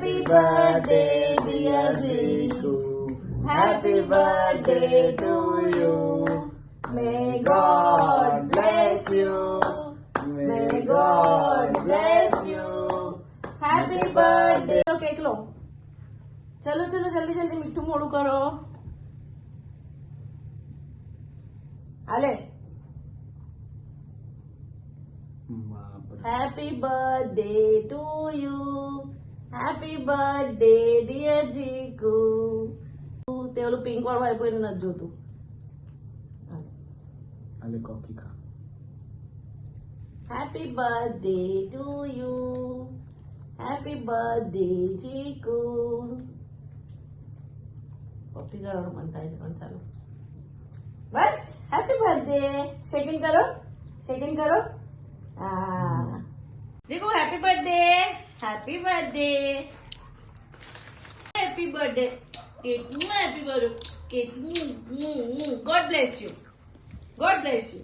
Happy birthday, dear Ziku. Happy birthday to you. May God bless you. May God bless you. Happy birthday. Cake लो. चलो चलो जल्दी जल्दी मिट्टू मोड़ू करो. हाले. Happy birthday to you. Happy birthday dear Jiku. તે ઓલું પિંક વાળું આપ્યું એને નથી જોતું. હાલે કોકી ખા. Happy birthday to you. Happy birthday Jiku. Coffee કરવાનું મન થાય છે પણ ચાલો. બસ હેપી બર્થડે. સેકન્ડ કરો. સેકન્ડ કરો. देखो happy birthday. Happy birthday. Happy birthday. कितनी हैप्पी बर्थडे. कितनी. God bless you. God bless you.